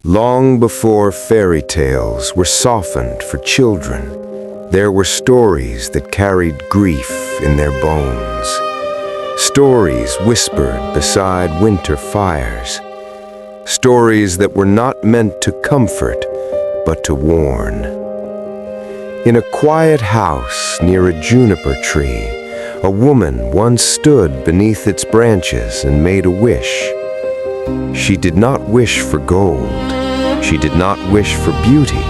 Long before fairy tales were softened for children, there were stories that carried grief in their bones. Stories whispered beside winter fires. Stories that were not meant to comfort, but to warn. In a quiet house near a juniper tree, a woman once stood beneath its branches and made a wish. She did not wish for gold. She did not wish for beauty.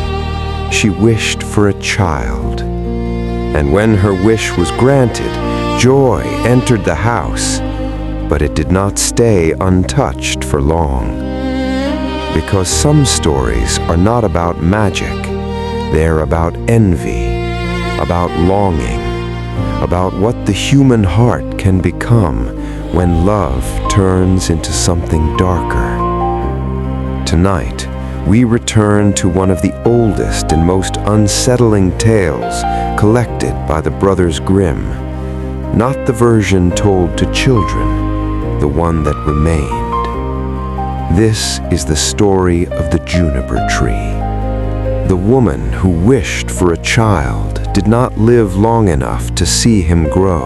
She wished for a child. And when her wish was granted, joy entered the house, but it did not stay untouched for long. Because some stories are not about magic. They're about envy, about longing, about what the human heart can become when love turns into something darker. Tonight, we return to one of the oldest and most unsettling tales collected by the Brothers Grimm. Not the version told to children, the one that remained. This is the story of the Juniper Tree. The woman who wished for a child did not live long enough to see him grow.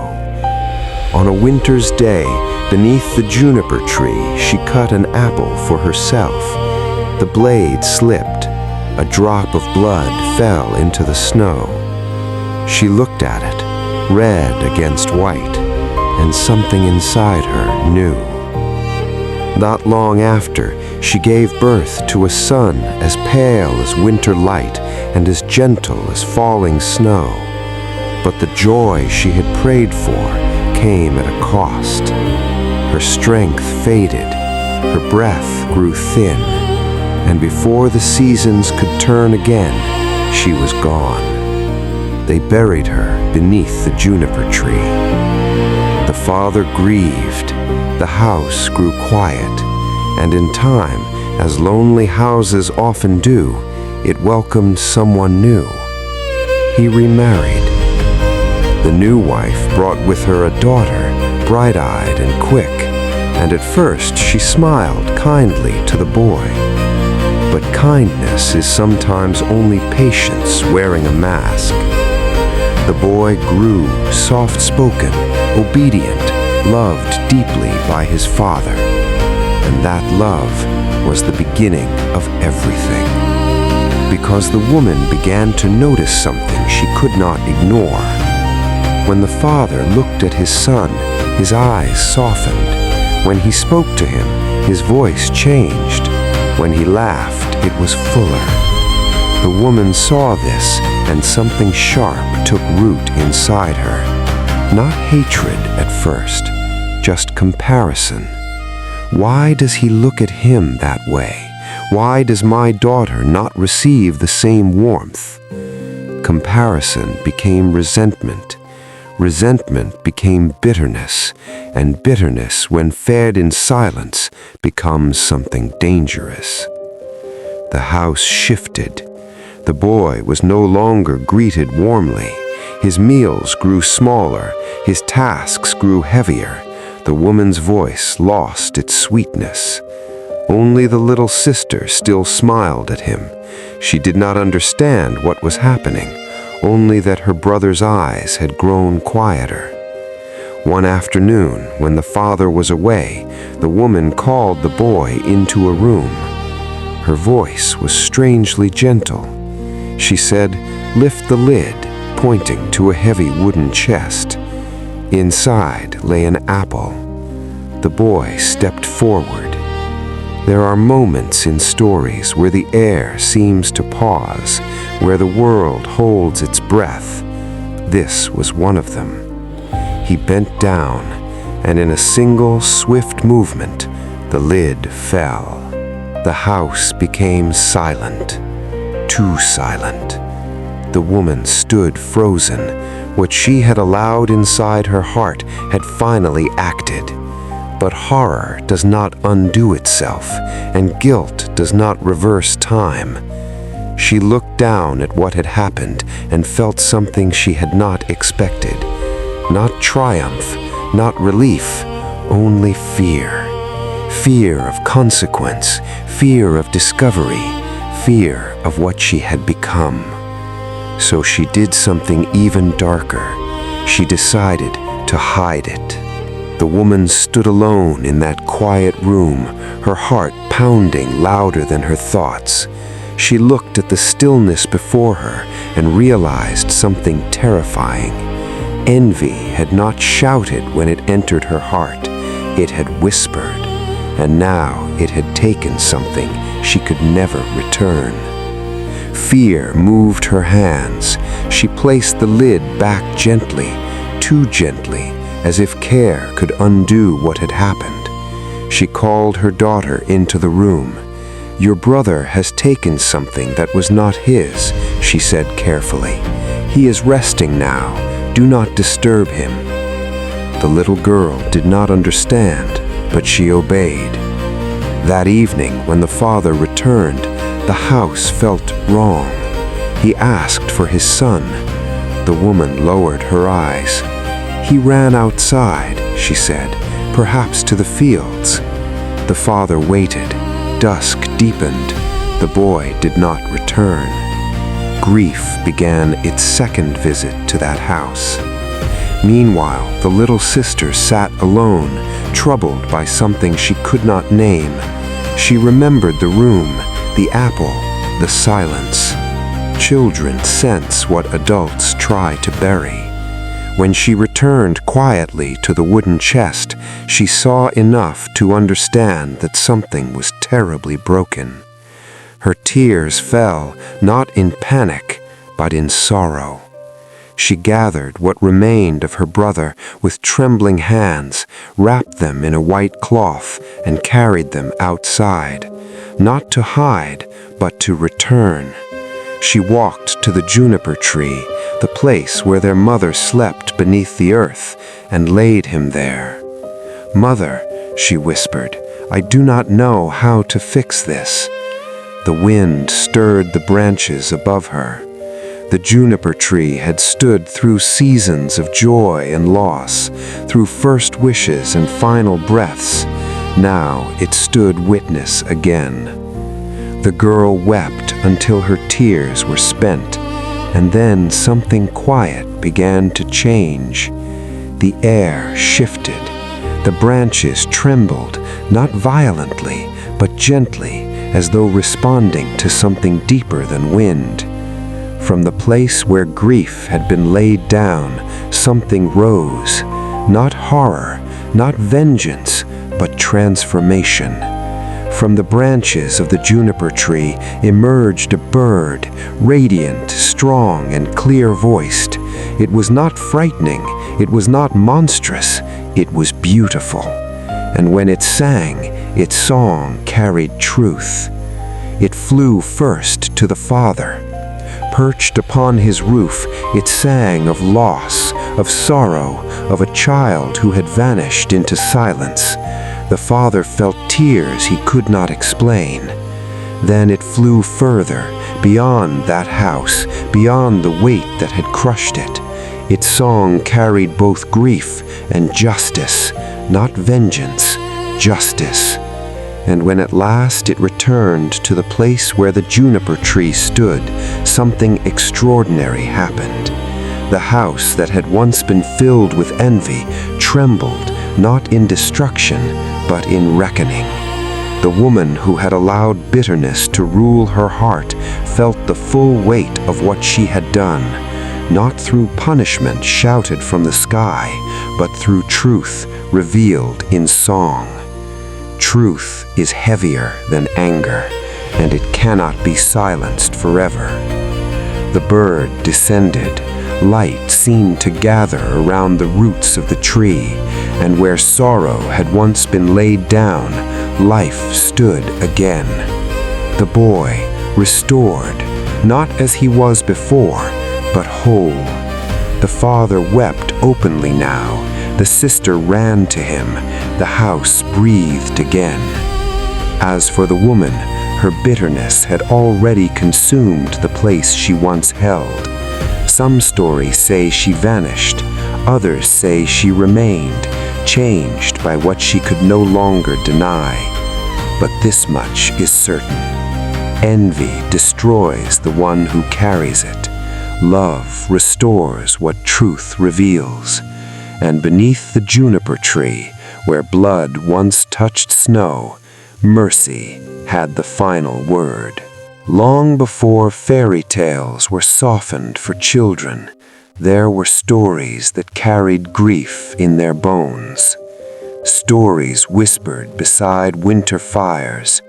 On a winter's day, beneath the juniper tree, she cut an apple for herself. The blade slipped. A drop of blood fell into the snow. She looked at it, red against white, and something inside her knew. Not long after, she gave birth to a son as pale as winter light and as gentle as falling snow. But the joy she had prayed for came at a cost. Her strength faded, her breath grew thin, and before the seasons could turn again, she was gone. They buried her beneath the juniper tree. The father grieved, the house grew quiet, and in time, as lonely houses often do, it welcomed someone new. He remarried. The new wife brought with her a daughter, bright-eyed and quick, and at first she smiled kindly to the boy. But kindness is sometimes only patience wearing a mask. The boy grew soft-spoken, obedient, loved deeply by his father. And that love was the beginning of everything. Because the woman began to notice something she could not ignore. When the father looked at his son, his eyes softened. When he spoke to him, his voice changed. When he laughed, it was fuller. The woman saw this, and something sharp took root inside her. Not hatred at first, just comparison. Why does he look at him that way? Why does my daughter not receive the same warmth? Comparison became resentment. Resentment became bitterness, and bitterness, when fed in silence, becomes something dangerous. The house shifted. The boy was no longer greeted warmly. His meals grew smaller, his tasks grew heavier. The woman's voice lost its sweetness. Only the little sister still smiled at him. She did not understand what was happening, only that her brother's eyes had grown quieter. One afternoon, when the father was away, the woman called the boy into a room. Her voice was strangely gentle. She said, "Lift the lid," pointing to a heavy wooden chest. Inside lay an apple. The boy stepped forward. There are moments in stories where the air seems to pause, where the world holds its breath. This was one of them. He bent down, and in a single swift movement, the lid fell. The house became silent, too silent. The woman stood frozen. What she had allowed inside her heart had finally acted. But horror does not undo itself, and guilt does not reverse time. She looked down at what had happened and felt something she had not expected. Not triumph, not relief, only fear. fear of consequence, fear of discovery, fear of what she had become. So she did something even darker. She decided to hide it. The woman stood alone in that quiet room, her heart pounding louder than her thoughts. She looked at the stillness before her and realized something terrifying. Envy had not shouted when it entered her heart. It had whispered, and now it had taken something she could never return. Fear moved her hands. She placed the lid back gently, too gently, as if care could undo what had happened. She called her daughter into the room. "Your brother has taken something that was not his," she said carefully. "He is resting now. Do not disturb him." The little girl did not understand, but she obeyed. That evening, when the father returned, the house felt wrong. He asked for his son. The woman lowered her eyes. "He ran outside," she said, "perhaps to the fields." The father waited. Dusk deepened. The boy did not return. Grief began its second visit to that house. Meanwhile, the little sister sat alone, troubled by something she could not name. She remembered the room, the apple, the silence. Children sense what adults try to bury. When she returned quietly to the wooden chest, she saw enough to understand that something was terribly broken. Her tears fell not in panic, but in sorrow. She gathered what remained of her brother with trembling hands, wrapped them in a white cloth, and carried them outside, not to hide, but to return. She walked to the juniper tree, the place where their mother slept beneath the earth, and laid him there. "Mother," she whispered, "I do not know how to fix this." The wind stirred the branches above her. The juniper tree had stood through seasons of joy and loss, through first wishes and final breaths. Now it stood witness again. The girl wept until her tears were spent, and then something quiet began to change. The air shifted. The branches trembled, not violently, but gently, as though responding to something deeper than wind. From the place where grief had been laid down, something rose. Not horror, not vengeance, but transformation. From the branches of the juniper tree emerged a bird, radiant, strong, and clear-voiced. It was not frightening, it was not monstrous, it was beautiful. And when it sang, its song carried truth. It flew first to the father. Perched upon his roof, it sang of loss, of sorrow, of a child who had vanished into silence. The father felt tears he could not explain. Then it flew further, beyond that house, beyond the weight that had crushed it. Its song carried both grief and justice, not vengeance, justice. And when at last it returned to the place where the juniper tree stood, something extraordinary happened. The house that had once been filled with envy trembled, not in destruction, but in reckoning. The woman who had allowed bitterness to rule her heart felt the full weight of what she had done, not through punishment shouted from the sky, but through truth revealed in song. Truth is heavier than anger, and it cannot be silenced forever. The bird descended. Light seemed to gather around the roots of the tree, and where sorrow had once been laid down, life stood again. The boy, restored, not as he was before, but whole. The father wept openly now. The sister ran to him. The house breathed again. As for the woman, her bitterness had already consumed the place she once held. Some stories say she vanished. Others say she remained, changed by what she could no longer deny. But this much is certain. Envy destroys the one who carries it. Love restores what truth reveals. And beneath the juniper tree, where blood once touched snow, mercy had the final word. Long before fairy tales were softened for children, there were stories that carried grief in their bones. Stories whispered beside winter fires.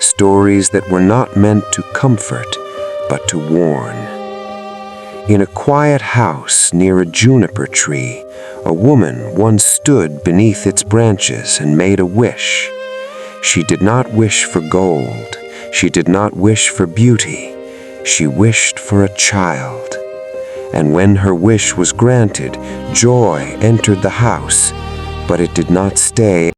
Stories that were not meant to comfort, but to warn. In a quiet house near a juniper tree, a woman once stood beneath its branches and made a wish. She did not wish for gold. She did not wish for beauty. She wished for a child. And when her wish was granted, joy entered the house, but it did not stay.